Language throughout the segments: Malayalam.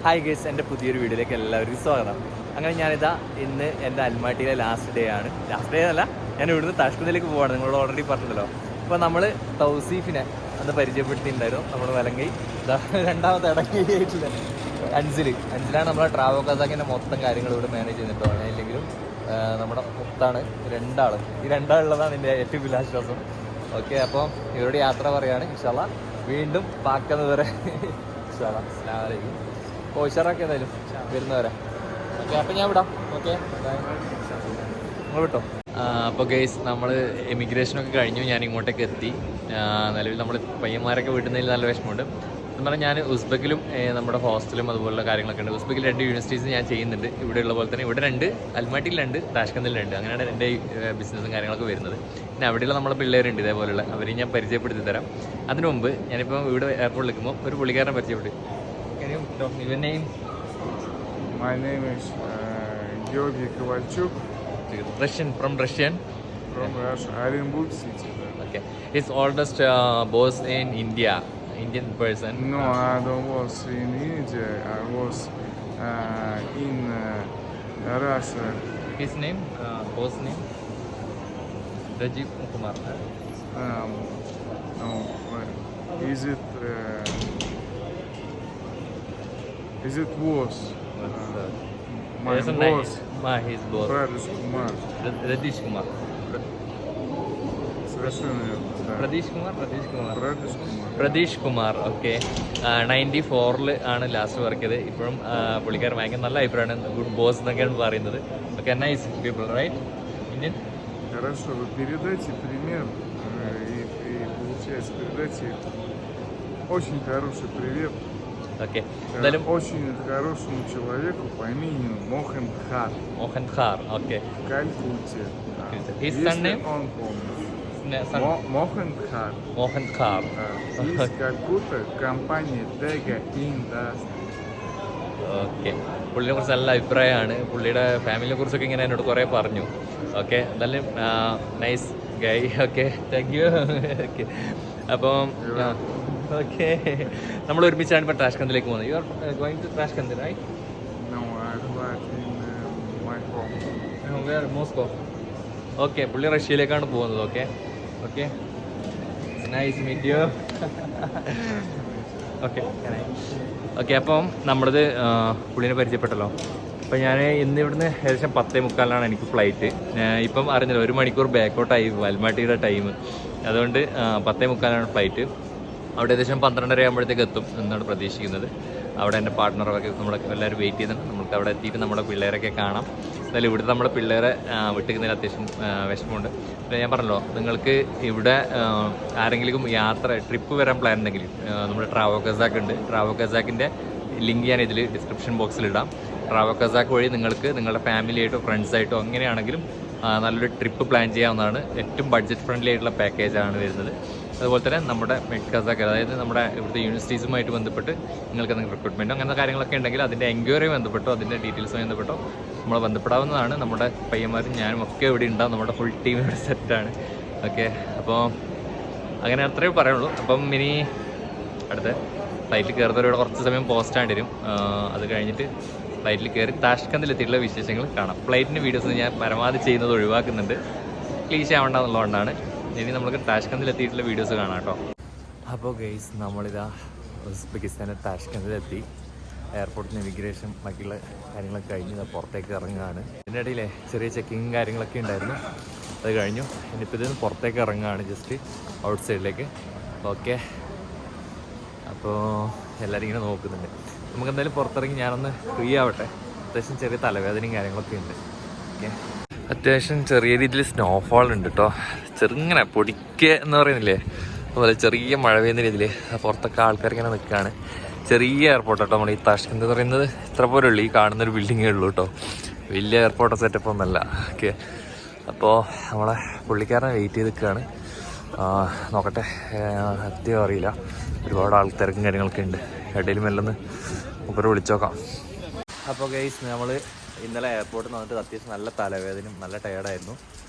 ഹായ് ഗൈസ്, എൻ്റെ പുതിയൊരു വീഡിയോയിലേക്ക് എല്ലാവർക്കും സ്വാഗതം. അങ്ങനെ ഞാനിതാ ഇന്ന് എൻ്റെ അൽമാട്ടിയിലെ ലാസ്റ്റ് ഡേ എന്നല്ല, ഞാൻ ഇവിടുന്ന് താഷ്കന്ദിലേക്ക് പോവാണ്. നിങ്ങളോട് ഓൾറെഡി പറഞ്ഞല്ലോ. അപ്പോൾ നമ്മൾ തൗസീഫിനെ അന്ന് പരിചയപ്പെടുത്തിയിട്ടുണ്ടായിരുന്നു. നമ്മൾ വലങ്കൈ രണ്ടാമത്തെ ഇടങ്ങായിട്ടില്ല അഞ്ചിലാണ് നമ്മളെ ട്രാവൽ കസാക്കിൻ്റെ മൊത്തം കാര്യങ്ങൾ ഇവിടെ മാനേജ് ചെയ്തിട്ടോ. ഇല്ലെങ്കിലും നമ്മുടെ മുത്താണ് ഈ രണ്ടാളുള്ളതാണ് എൻ്റെ ഏറ്റവും വലിയ ആശ്വാസം. ഓക്കെ, അപ്പോൾ ഇവരോട് യാത്ര പറയുകയാണ്. ഇൻഷാല്ലാ വീണ്ടും പാക്കുന്നത് വരെ ഇൻഷാല്ലാ. അസ്സലാമു അലൈക്കും. ഉഷാറൊക്കെ ഏതായാലും വരുന്നവരെ. ഓക്കെ, അപ്പം ഞാൻ വിടാം. ഓക്കെ, നിങ്ങൾ വിട്ടോ. അപ്പോൾ ഗൈസ്, നമ്മൾ എമിഗ്രേഷനൊക്കെ കഴിഞ്ഞു. ഞാൻ ഇങ്ങോട്ടേക്ക് എത്തി. നിലവിൽ നമ്മൾ പയ്യന്മാരൊക്കെ വിടുന്നതിൽ നല്ല വിഷമമുണ്ട്. എന്ന് പറഞ്ഞാൽ ഞാൻ ഉസ്ബെക്കിലും നമ്മുടെ ഹോസ്റ്റലും അതുപോലുള്ള കാര്യങ്ങളൊക്കെ ഉണ്ട്. ഉസ്ബെക്കിൽ 2 യൂണിവേഴ്സിറ്റീസ് ഞാൻ ചെയ്യുന്നുണ്ട്. ഇവിടെയുള്ള പോലെ തന്നെ ഇവിടെ 2, അൽമാട്ടിയിൽ 2, താഷ്കന്ദിൽ 2. അങ്ങനെയാണ് എൻ്റെ ബിസിനസ്സും കാര്യങ്ങളൊക്കെ വരുന്നത്. പിന്നെ അവിടെയുള്ള നമ്മുടെ പിള്ളേരുണ്ട് ഇതേപോലെയുള്ള, അവരെയും ഞാൻ പരിചയപ്പെടുത്തി തരാം. അതിനു മുമ്പ് ഞാനിപ്പോൾ ഇവിടെ എയർപോർട്ടിൽ നിൽക്കുമ്പോൾ ഒരു പുള്ളിക്കാരനെ പരിചയപ്പെട്ടു. Your name? My name is Georgy Kovalchuk. From Russian? From Russia, Orenburg city. Okay. His oldest boss in India, Indian person. No, I don't was in India. I was in Russia. His name? Boss name? Rajiv Kumar. No, is it was? My boss. His boss. Pradesh Kumar. Radish Kumar. Совершенно верно. Да. Pradesh Kumar. Pradesh Kumar. Pratheesh Kumar. Okay, 94-ൽ ആണ് ലാസ്റ്റ് വർക്ക് ചെയ്തത്. ഇപ്പോഴും പുള്ളിക്കാരൻ ഭയങ്കര നല്ല അഭിപ്രായമാണ്, ഗുഡ് ബോസ് എന്നൊക്കെയാണ് പറയുന്നത്. Okay, nice people, right? Indian. Хорошо, вы передайте пример и получается передайте очень хороший привет. Okay, എന്തായാലും Очень хорошему человеку по имени Мохан Khar Mohan Khar. Okay, в Калькутте. His Если son name? он помнит. Son? Мохан Khar. Mohan Khar. Из Калькутта компания Tega Industries. Okay, പുള്ളിനെ കുറിച്ച് നല്ല അഭിപ്രായമാണ്. പുള്ളിയുടെ ഫാമിലിനെ കുറിച്ചൊക്കെ ഇങ്ങനെ എന്നോട് കുറേ പറഞ്ഞു. ഓക്കെ, എന്തായാലും nice guy. Okay, thank you. Okay, അപ്പം ഓക്കെ, നമ്മൾ ഒരുമിച്ചാണ് ഇപ്പോൾ താഷ്കന്ദിലേക്ക് പോകുന്നത്. You are going to Tashkent, right? No, I fly in my home. Where? Moscow. Okay, പുള്ളി റഷ്യയിലേക്കാണ് പോകുന്നത്. Okay okay, nice meet you. Okay okay, അപ്പം നമ്മളത് പുള്ളിനെ പരിചയപ്പെട്ടല്ലോ. അപ്പം ഞാൻ ഇന്ന് ഇവിടുന്ന് ഏകദേശം 10:45 എനിക്ക് ഫ്ലൈറ്റ്. ഇപ്പം അറിഞ്ഞില്ല, 1 മണിക്കൂർ ബാക്കോട്ടായി അൽമാട്ടിയുടെ ടൈം. അതുകൊണ്ട് 10:45 ഫ്ലൈറ്റ്. അവിടെ ഏകദേശം 12:30 ആകുമ്പോഴത്തേക്ക് എത്തും എന്നാണ് പ്രതീക്ഷിക്കുന്നത്. അവിടെ എൻ്റെ പാർട്ട്ണറൊക്കെ നമ്മളെ എല്ലാവരും വെയിറ്റ് ചെയ്യുന്നുണ്ട്. നമുക്ക് അവിടെ എത്തിയിട്ട് നമ്മുടെ പിള്ളേരൊക്കെ കാണാം. എന്നാലും ഇവിടുത്തെ നമ്മുടെ പിള്ളേരെ വിട്ടിക്കുന്നതിന് അത്യാവശ്യം വിഷമമുണ്ട്. പിന്നെ ഞാൻ പറഞ്ഞല്ലോ, നിങ്ങൾക്ക് ഇവിടെ ആരെങ്കിലും ട്രിപ്പ് വരാൻ പ്ലാൻ ഉണ്ടെങ്കിൽ നമ്മുടെ ട്രാവൽ കസാക്ക് ഉണ്ട്. ട്രാവൽ കസാക്കിൻ്റെ ലിങ്ക് ഞാൻ ഇതിൽ ഡിസ്ക്രിപ്ഷൻ ബോക്സിൽ ഇടാം. ട്രാവൽ കസാക്ക് വഴി നിങ്ങൾക്ക് നിങ്ങളുടെ ഫാമിലിയായിട്ടോ ഫ്രണ്ട്സായിട്ടോ എങ്ങനെയാണെങ്കിലും നല്ലൊരു ട്രിപ്പ് പ്ലാൻ ചെയ്യാവുന്നതാണ്. ഏറ്റവും ബഡ്ജറ്റ് ഫ്രണ്ട്ലി ആയിട്ടുള്ള പാക്കേജാണ് വരുന്നത്. അതുപോലെ തന്നെ നമ്മുടെ മെഡ് കസാക്ക്, അതായത് നമ്മുടെ ഇവിടുത്തെ യൂണിവേഴ്സിറ്റീസുമായിട്ട് ബന്ധപ്പെട്ട് നിങ്ങൾക്ക് എന്തെങ്കിലും റിക്രൂട്ട്മെൻറ്റോ അങ്ങനത്തെ കാര്യങ്ങളൊക്കെ ഉണ്ടെങ്കിൽ അതിൻ്റെ എൻക്വയറി ബന്ധപ്പെട്ടോ അതിൻ്റെ ഡീറ്റെയിൽസുമായി ബന്ധപ്പെട്ടോ നമ്മൾ ബന്ധപ്പെടാവുന്നതാണ്. നമ്മുടെ പയ്യന്മാരും ഞാനും ഒക്കെ ഇവിടെ ഉണ്ടാവും. നമ്മുടെ ഫുൾ ടീം ഇവിടെ സെറ്റാണ്. ഓക്കെ, അപ്പോൾ അങ്ങനെ അത്രയും പറയുള്ളൂ. അപ്പം ഇനി അടുത്ത ഫ്ലൈറ്റിൽ കയറുന്നവരോട് കുറച്ച് സമയം പോസ്റ്റാണ്ടി വരും. അത് കഴിഞ്ഞിട്ട് ഫ്ലൈറ്റിൽ കയറി താഷ്കന്ദിലെത്തിയിട്ടുള്ള വിശേഷങ്ങൾ കാണാം. ഫ്ലൈറ്റിൻ്റെ വീഡിയോസ് ഞാൻ പരമാവധി ചെയ്യുന്നത് ഒഴിവാക്കുന്നുണ്ട്, ക്ലീശ ആവണ്ടെന്നുള്ളതുകൊണ്ടാണ്. ഇനി നമുക്ക് താഷ്കന്ദിലെത്തിയിട്ടുള്ള വീഡിയോസ് കാണാം കേട്ടോ. അപ്പോൾ ഗെയ്സ്, നമ്മളിതാ ഉസ്ബെക്കിസ്ഥാനിൽ താഷ്കന്ദിലെത്തി. എയർപോർട്ടിൽ നിന്ന് ഇമിഗ്രേഷൻ ബാക്കിയുള്ള കാര്യങ്ങളൊക്കെ കഴിഞ്ഞ് പുറത്തേക്ക് ഇറങ്ങുകയാണ്. ഇതിൻ്റെ ഇടയിലെ ചെറിയ ചെക്കിങ്ങും കാര്യങ്ങളൊക്കെ ഉണ്ടായിരുന്നു, അത് കഴിഞ്ഞു. ഇനിയിപ്പോൾ ഇതിന് പുറത്തേക്ക് ഇറങ്ങുകയാണ്, ജസ്റ്റ് ഔട്ട് സൈഡിലേക്ക്. ഓക്കെ, അപ്പോൾ എല്ലാവരും ഇങ്ങനെ നോക്കുന്നുണ്ട്. നമുക്ക് എന്തായാലും പുറത്തിറങ്ങി ഞാനൊന്ന് ഫ്രീ ആവട്ടെ. അത്യാവശ്യം ചെറിയ തലവേദനയും കാര്യങ്ങളൊക്കെ ഉണ്ട്. ഓക്കെ, അത്യാവശ്യം ചെറിയ രീതിയിൽ സ്നോഫോൾ ഉണ്ട് കേട്ടോ. ചെറുങ്ങനെ പൊടിക്കുക എന്ന് പറയുന്നില്ലേ, അതുപോലെ ചെറിയ മഴ പെയ്യുന്ന രീതിയിൽ പുറത്തൊക്കെ ആൾക്കാർ ഇങ്ങനെ നിൽക്കുകയാണ്. ചെറിയ എയർപോർട്ട് കേട്ടോ. നമ്മൾ ഈ താഷ്കന്ത് എന്ന് പറയുന്നത് ഇത്ര പോലെ ഉള്ളൂ, ഈ കാണുന്നൊരു ബിൽഡിങ്ങേ ഉള്ളൂ കേട്ടോ. വലിയ എയർപോർട്ട് സെറ്റപ്പ് ഒന്നല്ല. ഓക്കെ, അപ്പോൾ നമ്മളെ പുള്ളിക്കാരനെ വെയിറ്റ് ചെയ്ത് നിൽക്കുകയാണ്. നോക്കട്ടെ, എത്തിയോ അറിയില്ല. ഒരുപാട് ആൾക്കാർക്കും കാര്യങ്ങളൊക്കെ ഉണ്ട്. ഇടയിൽ മെല്ലൊന്ന് മുപ്പര് വിളിച്ചോക്കാം. അപ്പോൾ ഗൈസ്, നമ്മൾ ഇന്നലെ എയർപോർട്ടിൽ നിന്ന് വന്നിട്ട് അത്യാവശ്യം നല്ല തലവേദനയും നല്ല ടയർഡായിരുന്നു.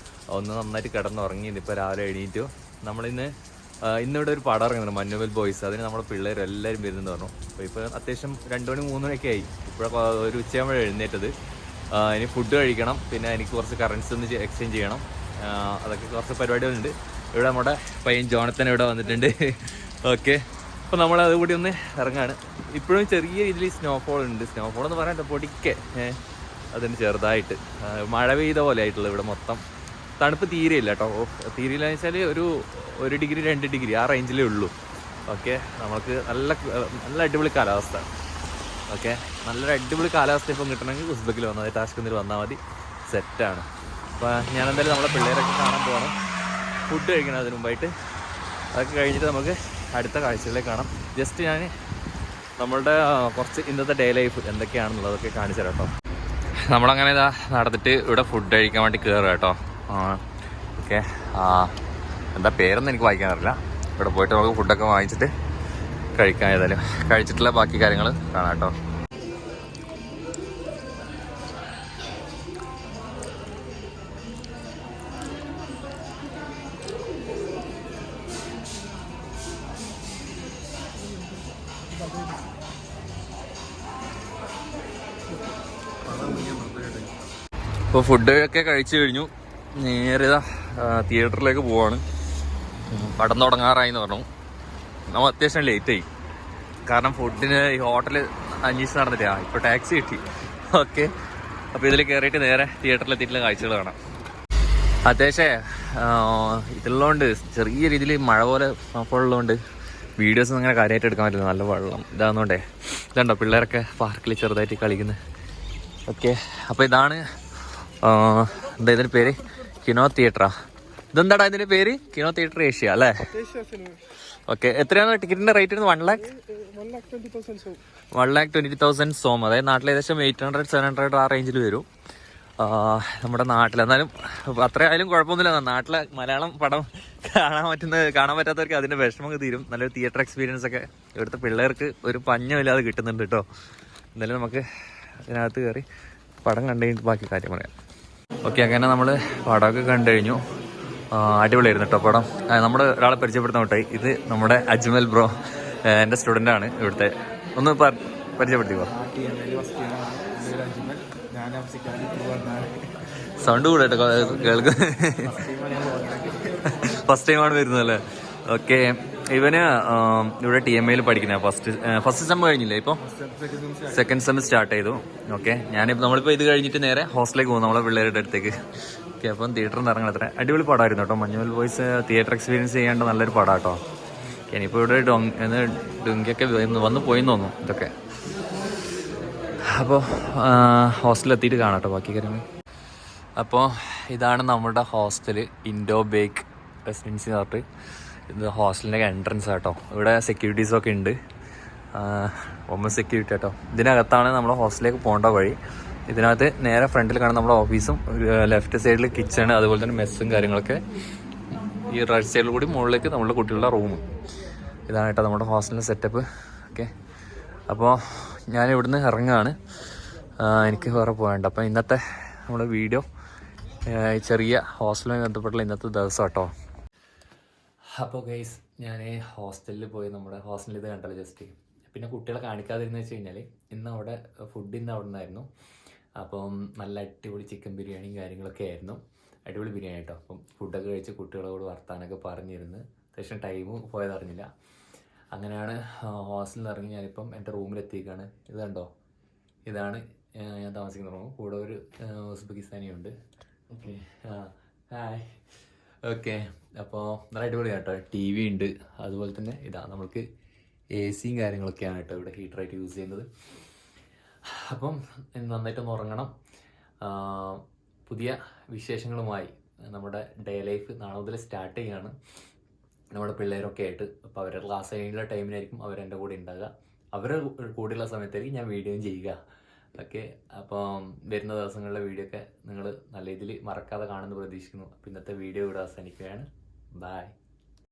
ഒന്ന് നന്നായിട്ട് കിടന്നുറങ്ങി. ഇതിപ്പോൾ രാവിലെ എണീറ്റു. നമ്മളിന്ന് ഇന്നിവിടെ ഒരു പടം ഇറങ്ങുന്നുണ്ട് മഞ്ഞുമൽ ബോയ്സ്. അതിന് നമ്മുടെ പിള്ളേർ എല്ലാവരും വരുന്നെന്ന് പറഞ്ഞു. അപ്പോൾ ഇപ്പോൾ അത്യാവശ്യം 2 മണി 3 മണിയൊക്കെ ആയി. ഇപ്പോഴൊക്കെ ഒരു ഉച്ചയാകുമ്പോൾ എഴുന്നേറ്റത്. ഇനി ഫുഡ് കഴിക്കണം, പിന്നെ എനിക്ക് കുറച്ച് കറൻസി ഒന്ന് എക്സ്ചേഞ്ച് ചെയ്യണം. അതൊക്കെ കുറച്ച് പരിപാടികളുണ്ട്. ഇവിടെ നമ്മുടെ പയ്യൻ ജോണത്തൻ ഇവിടെ വന്നിട്ടുണ്ട്. ഓക്കെ, അപ്പോൾ നമ്മൾ അതുകൂടി ഒന്ന് ഇറങ്ങാണ്. ഇപ്പോഴും ചെറിയ രീതിയിൽ സ്നോഫോൾ ഉണ്ട്. സ്നോഫോൾ എന്ന് പറയാൻ പൊടിക്കെ അതിന് ചെറുതായിട്ട് മഴ പെയ്ത പോലെ ആയിട്ടുള്ളത്. ഇവിടെ മൊത്തം തണുപ്പ് തീരെയില്ല കേട്ടോ. തീരെയില്ല എന്ന് വെച്ചാൽ ഒരു 1 ഡിഗ്രി 2 ഡിഗ്രി ആ റേഞ്ചിലേ ഉള്ളൂ. ഓക്കെ, നമുക്ക് നല്ല അടിപൊളി കാലാവസ്ഥ. ഓക്കെ, നല്ലൊരു അടിപൊളി കാലാവസ്ഥ ഇപ്പം കിട്ടണമെങ്കിൽ ഉസ്ബെക്കിൽ വന്നാൽ മതി, ടാഷ്കന്തിൽ വന്നാൽ മതി, സെറ്റാണ്. അപ്പോൾ ഞാൻ എന്തായാലും നമ്മളെ പിള്ളേരൊക്കെ കാണാൻ പോകണം. ഫുഡ് കഴിക്കണം അതിന് മുമ്പായിട്ട്. അതൊക്കെ കഴിഞ്ഞിട്ട് നമുക്ക് അടുത്ത കാഴ്ചകളിലേക്ക് കാണാം. ജസ്റ്റ് ഞാൻ നമ്മളുടെ കുറച്ച് ഇന്നത്തെ ഡേ ലൈഫ് എന്തൊക്കെയാണെന്നുള്ളതൊക്കെ കാണിച്ചു തരാം കേട്ടോ. നമ്മളങ്ങനെ ഇതാ നടന്നിട്ട് ഇവിടെ ഫുഡ് കഴിക്കാൻ വേണ്ടി കയറുക കേട്ടോ. ഓക്കെ, എന്താ പേരൊന്നും എനിക്ക് വായിക്കാൻ അറിയില്ല. ഇവിടെ പോയിട്ട് നമുക്ക് ഫുഡൊക്കെ വാങ്ങിച്ചിട്ട് കഴിക്കാൻ, ഏതായാലും കഴിച്ചിട്ടുള്ള ബാക്കി കാര്യങ്ങൾ കാണാം കേട്ടോ. ഇപ്പോൾ ഫുഡൊക്കെ കഴിച്ചു കഴിഞ്ഞു. നേരെ തിയേറ്ററിലേക്ക് പോവാണ്. പടം തുടങ്ങാറായി എന്ന് പറഞ്ഞു. നമ്മൾ അത്യാവശ്യം ലേറ്റായി, കാരണം ഫുഡിന് ഈ ഹോട്ടൽ അന്വേഷിച്ച് നടന്നിട്ടാ. ഇപ്പോൾ ടാക്സി കിട്ടി. ഓക്കെ, അപ്പോൾ ഇതിൽ കയറിയിട്ട് നേരെ തിയേറ്ററിലെത്തിയിട്ടുള്ള കാഴ്ചകൾ കാണാം. അത്യാവശ്യം ഇതുള്ളതുകൊണ്ട് ചെറിയ രീതിയിൽ മഴ പോലെ ഉള്ളതുകൊണ്ട് വീഡിയോസ് അങ്ങനെ കാര്യമായിട്ട് എടുക്കാൻ പറ്റില്ല. നല്ല വെള്ളം ഇതാകുന്നതുകൊണ്ടേ. ഇതുണ്ടോ പിള്ളേരൊക്കെ പാർക്കിൽ ചെറുതായിട്ട് കളിക്കുന്നത്. ഓക്കെ, അപ്പോൾ ഇതാണ് എന്താ ഇതിൻ്റെ പേര്, കിനോ തിയേറ്ററാ. ഇതെന്താടാ ഇതിൻ്റെ പേര്? കിനോ തിയേറ്റർ ഏഷ്യ അല്ലേ? ഓക്കെ, എത്രയാണ് ടിക്കറ്റിൻ്റെ റേറ്റ്? 1,20,000 സോം. അതായത് നാട്ടിൽ ഏകദേശം 800-700 ആ റേഞ്ചിൽ വരും. നമ്മുടെ നാട്ടിൽ എന്നാലും അത്രയായാലും കുഴപ്പമൊന്നുമില്ല. നാട്ടിലെ മലയാളം പടം കാണാൻ പറ്റാത്തവർക്ക് അതിൻ്റെ വിഷമം തീരും. നല്ലൊരു തിയേറ്റർ എക്സ്പീരിയൻസ് ഒക്കെ ഇവിടുത്തെ പിള്ളേർക്ക് ഒരു പഞ്ഞമില്ലാതെ കിട്ടുന്നുണ്ട് കേട്ടോ. എന്തായാലും നമുക്ക് അതിനകത്ത് കയറി പടം കണ്ടു കഴിഞ്ഞിട്ട് ബാക്കി കാര്യം പറയാം. ഓക്കെ, അങ്ങനെ നമ്മൾ പടമൊക്കെ കണ്ടു കഴിഞ്ഞു. അടിപൊളിയായിരുന്നു കേട്ടോ പടം. നമ്മുടെ ഒരാളെ പരിചയപ്പെടുത്താൻ വിട്ടായി. ഇത് നമ്മുടെ അജ്മൽ ബ്രോ, എൻ്റെ സ്റ്റുഡൻ്റാണ് ഇവിടുത്തെ. ഒന്ന് പരിചയപ്പെടുത്തിക്കോ. സൗണ്ട് കൂടെ കേട്ടോ കേൾക്ക്. ഫസ്റ്റ് ടൈമാണ് വരുന്നതല്ലേ? ഓക്കെ, ഇവന് ഇവിടെ TMA പഠിക്കുന്ന ഫസ്റ്റ് സെം കഴിഞ്ഞില്ലേ? ഇപ്പോൾ സെക്കൻഡ് സെം സ്റ്റാർട്ട് ചെയ്തു. ഓക്കെ, നമ്മളിപ്പോൾ ഇത് കഴിഞ്ഞിട്ട് നേരെ ഹോസ്റ്റലിലേക്ക് പോകും നമ്മളെ പിള്ളേരുടെ അടുത്തേക്ക്. ഓക്കെ, അപ്പം തിയേറ്ററിൽ നിന്ന് ഇറങ്ങണം. അത്ര അടിപൊളി പടമായിരുന്നു കേട്ടോ. മഞ്ഞുമൽ ബോയ്സ് തിയേറ്റർ എക്സ്പീരിയൻസ് ചെയ്യേണ്ട നല്ലൊരു പടം കേട്ടോ. ഇനിയിപ്പോൾ ഇവിടെ ഡുങ്കിയൊക്കെ വന്ന് പോയി തോന്നുന്നു ഇതൊക്കെ. അപ്പോൾ ഹോസ്റ്റലിലെത്തിയിട്ട് കാണാം കേട്ടോ ബാക്കി കാര്യങ്ങൾ. അപ്പോൾ ഇതാണ് നമ്മുടെ ഹോസ്റ്റൽ, ഇൻഡോ ബേക്ക് റെസിഡൻസി എന്ന് പറഞ്ഞിട്ട്. ഇത് ഹോസ്റ്റലിൻ്റെ എൻട്രൻസ് ആട്ടോ. ഇവിടെ സെക്യൂരിറ്റീസൊക്കെ ഉണ്ട്, വൊമൻ സെക്യൂരിറ്റി കേട്ടോ. ഇതിനകത്താണ് നമ്മുടെ ഹോസ്റ്റലിലേക്ക് പോകേണ്ട വഴി. ഇതിനകത്ത് നേരെ ഫ്രണ്ടിൽ കാണുന്ന നമ്മുടെ ഓഫീസും, ലെഫ്റ്റ് സൈഡിൽ കിച്ചൺ, അതുപോലെ തന്നെ മെസ്സും കാര്യങ്ങളൊക്കെ. ഈ റൈറ്റ് സൈഡിൽ കൂടി മുകളിലേക്ക് നമ്മുടെ കുട്ടികളുടെ റൂമും. ഇതാണ് കേട്ടോ നമ്മുടെ ഹോസ്റ്റലിൻ്റെ സെറ്റപ്പ്. ഓക്കെ, അപ്പോൾ ഞാൻ ഇവിടുന്ന് ഇറങ്ങുകയാണ്. എനിക്ക് വേറെ പോകേണ്ട. അപ്പോൾ ഇന്നത്തെ നമ്മുടെ വീഡിയോ ചെറിയ ഹോസ്റ്റലുമായി ബന്ധപ്പെട്ടുള്ള ഇന്നത്തെ ദിവസം കേട്ടോ. അപ്പോൾ ഗൈസ്, ഞാൻ ഹോസ്റ്റലിൽ പോയി. നമ്മുടെ ഹോസ്റ്റലിൽ ഇത് കണ്ടല്ലോ ജസ്റ്റ്. പിന്നെ കുട്ടികളെ കാണിക്കാതിരുന്നു വെച്ച് കഴിഞ്ഞാൽ ഇന്ന് അവിടെ ഫുഡ് ഇന്ന് അവിടെ നിന്നായിരുന്നു. അപ്പം നല്ല അടിപൊളി ചിക്കൻ ബിരിയാണിയും കാര്യങ്ങളൊക്കെ ആയിരുന്നു. അടിപൊളി ബിരിയാണി കേട്ടോ. അപ്പം ഫുഡൊക്കെ കഴിച്ച് കുട്ടികളോട് വർത്താനൊക്കെ പറഞ്ഞിരുന്ന് അത്യാവശ്യം ടൈം പോയതറിഞ്ഞില്ല. അങ്ങനെയാണ് ഹോസ്റ്റലിൽ നിന്ന് ഇറങ്ങി ഞാനിപ്പം എൻ്റെ റൂമിലെത്തിയിരിക്കുകയാണ്. ഇത് കണ്ടോ, ഇതാണ് ഞാൻ താമസിക്കുന്ന റൂം. കൂടെ ഒരു ഉസ്ബെക്കിസ്ഥാനിയുണ്ട്. Okay, hi. ഓക്കെ, അപ്പോൾ നല്ല അടിപൊളിയാണ് കേട്ടോ. TV ഉണ്ട്, അതുപോലെ തന്നെ നമ്മൾക്ക് AC കാര്യങ്ങളൊക്കെയാണ് കേട്ടോ ഇവിടെ ഹീറ്ററായിട്ട് യൂസ് ചെയ്യുന്നത്. അപ്പം നന്നായിട്ടൊന്ന് ഉറങ്ങണം. പുതിയ വിശേഷങ്ങളുമായി നമ്മുടെ ഡേ ലൈഫ് നാളെ മുതൽ സ്റ്റാർട്ട് ചെയ്യുകയാണ് നമ്മുടെ പിള്ളേരൊക്കെ ആയിട്ട്. അപ്പോൾ അവരുടെ ക്ലാസ് കഴിഞ്ഞുള്ള ടൈമിനായിരിക്കും അവരെൻ്റെ കൂടെ ഉണ്ടാകുക. അവരുടെ കൂടെയുള്ള സമയത്തായിരിക്കും ഞാൻ വീഡിയോയും ചെയ്യുക. ഓക്കെ, അപ്പം വരുന്ന ദിവസങ്ങളിലെ വീഡിയോ ഒക്കെ നിങ്ങൾ നല്ല രീതിയിൽ മറക്കാതെ കാണുമെന്ന് പ്രതീക്ഷിക്കുന്നു. അപ്പോൾ ഇന്നത്തെ വീഡിയോ ഇവിടെ അവസാനിക്കുകയാണ്. ബൈ.